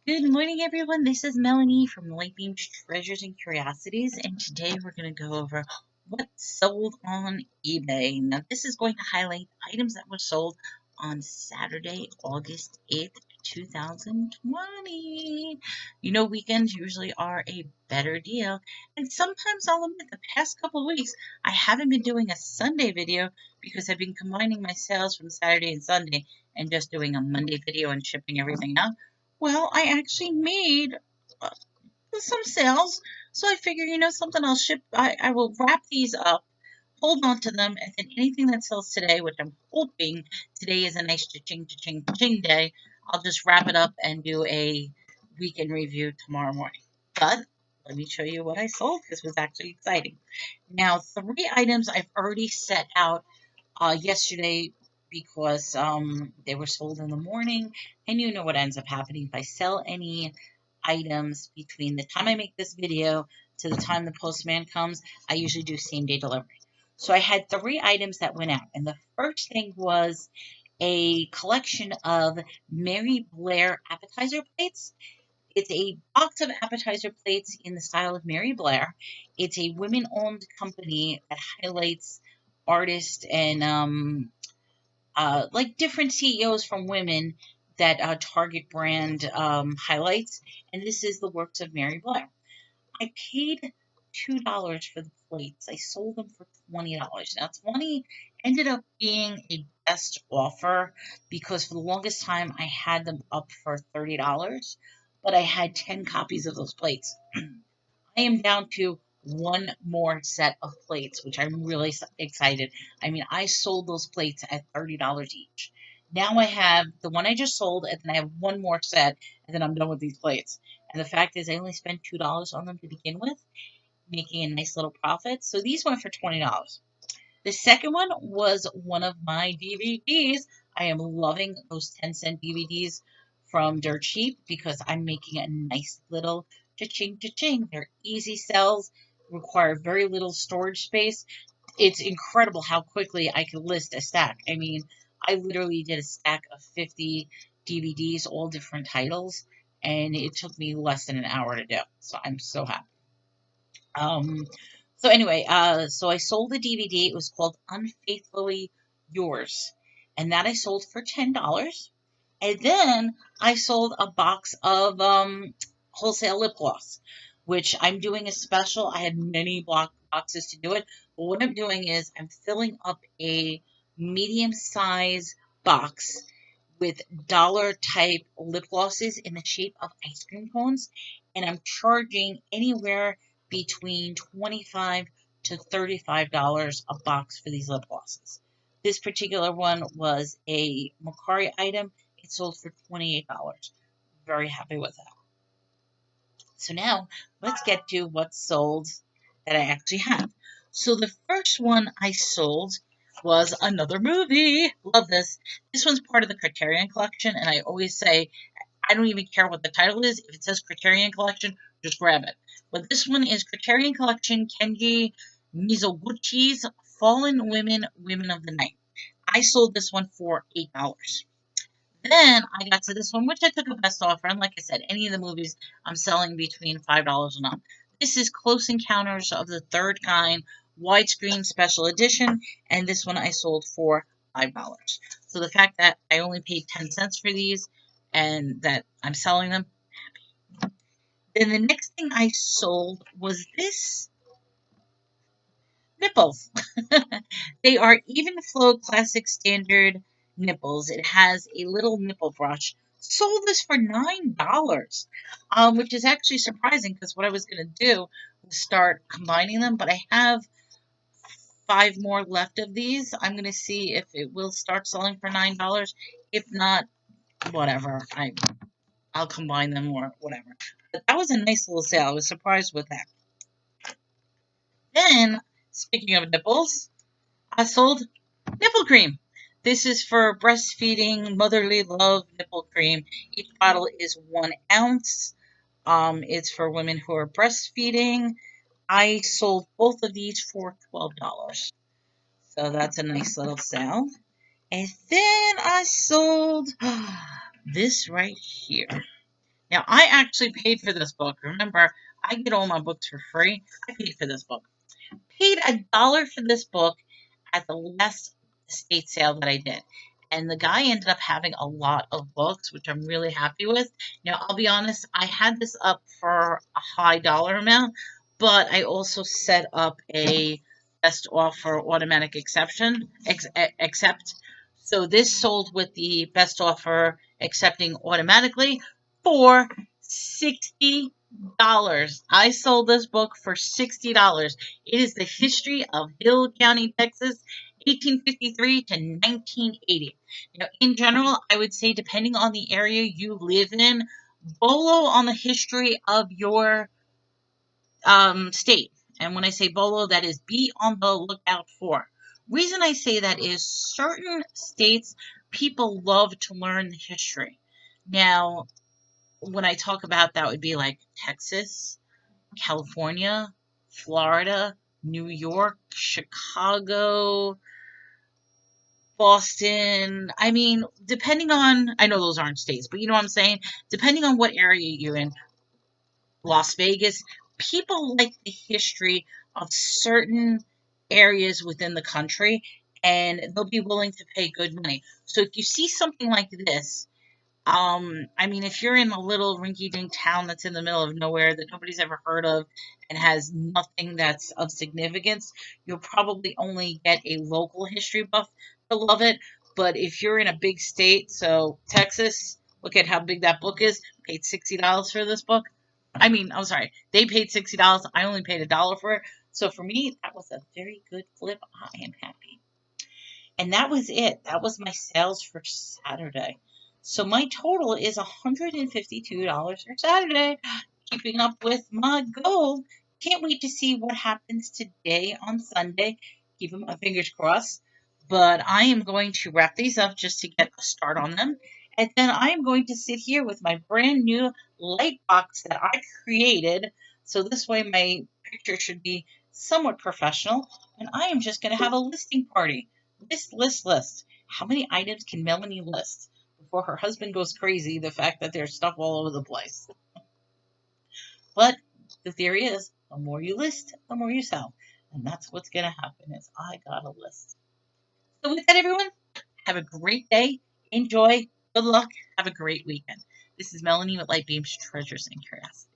Good morning, everyone. This is Melanie from Lightbeam's Treasures and Curiosities, and today we're going to go over what sold on eBay. Now, this is going to highlight items that were sold on Saturday, August 8th, 2020. You know, weekends usually are a better deal, and sometimes I'll admit the past couple of weeks I haven't been doing a Sunday video because I've been combining my sales from Saturday and Sunday and just doing a Monday video and shipping everything out. Well, I actually made uh, some sales, so I figure, something, I'll ship. I will wrap these up, hold on to them, and then anything that sells today, which I'm hoping today is a nice cha-ching, cha-ching, cha-ching day, I'll just wrap it up and do a weekend review tomorrow morning. But let me show you what I sold. This was actually exciting. Now, three items I've already set out yesterday because they were sold in the morning. And you know what ends up happening if I sell any items between the time I make this video to the time the postman comes. I usually do same day delivery. So I had three items that went out. And the first thing was a collection of Mary Blair appetizer plates. It's a box of appetizer plates in the style of Mary Blair. It's a women-owned company that highlights artists and like different CEOs from women that Target brand highlights. And this is the works of Mary Blair. I paid $2 for the plates. I sold them for $20. Now, 20 ended up being a best offer because for the longest time I had them up for $30, but I had 10 copies of those plates. I am down to one more set of plates, which I'm really excited. I mean, I sold those plates at $30 each. Now I have the one I just sold, and then I have one more set, and then I'm done with these plates. And the fact is, I only spent $2 on them to begin with, making a nice little profit. So these went for $20. The second one was one of my DVDs. I am loving those 10-cent DVDs from Dirt Cheap because I'm making a nice little cha-ching, cha-ching. They're easy sells, require very little storage space. It's incredible how quickly I can list a stack. I mean, I literally did a stack of 50 DVDs, all different titles, and it took me less than an hour to do. So I'm so happy. Um, so anyway, so I sold the DVD. It was called Unfaithfully Yours, and that I sold for $10. And then I sold a box of wholesale lip gloss, which I'm doing a special. I had many boxes to do it, but what I'm doing is I'm filling up a medium size box with dollar type lip glosses in the shape of ice cream cones, and I'm charging anywhere between $25 to $35 a box for these lip glosses. This particular one was a Mercari item. It sold for $28. Very happy with that. So now let's get to what's sold that I actually have. So the first one I sold was another movie. Love this. This one's part of the Criterion Collection, and I always say I don't even care what the title is. If it says Criterion Collection, just grab it. But this one is Criterion Collection Kenji Mizoguchi's Fallen Women, Women of the Night. I sold this one for $8. Then I got to this one, which I took a best offer. And like I said, any of the movies I'm selling between $5 and up. This is Close Encounters of the Third Kind, widescreen special edition. And this one I sold for $5. So the fact that I only paid 10 cents for these and that I'm selling them. Then the next thing I sold was this nipples. They are even flow classic standard nipples. It has a little nipple brush. Sold this for $9, which is actually surprising because what I was going to do was start combining them, but I have five more left of these. I'm going to see if it will start selling for $9. If not, whatever. I'll combine them or whatever. But that was a nice little sale. I was surprised with that. Then, speaking of nipples, I sold nipple cream. This is for breastfeeding, motherly love nipple cream. Each bottle is 1 ounce. It's for women who are breastfeeding. I sold both of these for $12. So that's a nice little sale. And then I sold this right here. Now, I actually paid for this book. Remember, I get all my books for free. I paid for this book. Paid $1 for this book at the last estate sale that I did. And the guy ended up having a lot of books, which I'm really happy with. Now, I'll be honest, I had this up for a high dollar amount, but I also set up a best offer automatic accept. So this sold with the best offer accepting automatically for $60. I sold this book for $60. It is the history of Hill County, Texas, 1853 to 1980. Now, in general, I would say, depending on the area you live in, bolo on the history of your state. And when I say bolo, that is be on the lookout for. Reason I say that is certain states, people love to learn the history. Now, when I talk about that, would be like Texas, California, Florida, New York, Chicago, Boston. I mean, depending on, I know those aren't states, but you know what I'm saying? Depending on what area you're in, Las Vegas, people like the history of certain areas within the country and they'll be willing to pay good money. So if you see something like this, I mean, if you're in a little rinky-dink town that's in the middle of nowhere that nobody's ever heard of and has nothing that's of significance, you'll probably only get a local history buff to love it. But if you're in a big state, so Texas, look at how big that book is. Paid $60 for this book. I mean, I'm sorry, they paid $60. I only paid $1 for it. So for me, that was a very good flip. I am happy. And that was it. That was my sales for Saturday. So my total is $152 for Saturday. Keeping up with my goal. Can't wait to see what happens today on Sunday. Keeping my fingers crossed. But I am going to wrap these up just to get a start on them. And then I am going to sit here with my brand new light box that I created. So this way my picture should be somewhat professional. And I am just going to have a listing party. List. How many items can Melanie list before her husband goes crazy? The fact that there's stuff all over the place. But the theory is, the more you list, the more you sell. And that's what's going to happen is I got a list. So with that, everyone, have a great day. Enjoy. Good luck. Have a great weekend. This is Melanie with Light Beams Treasures and Curiosities.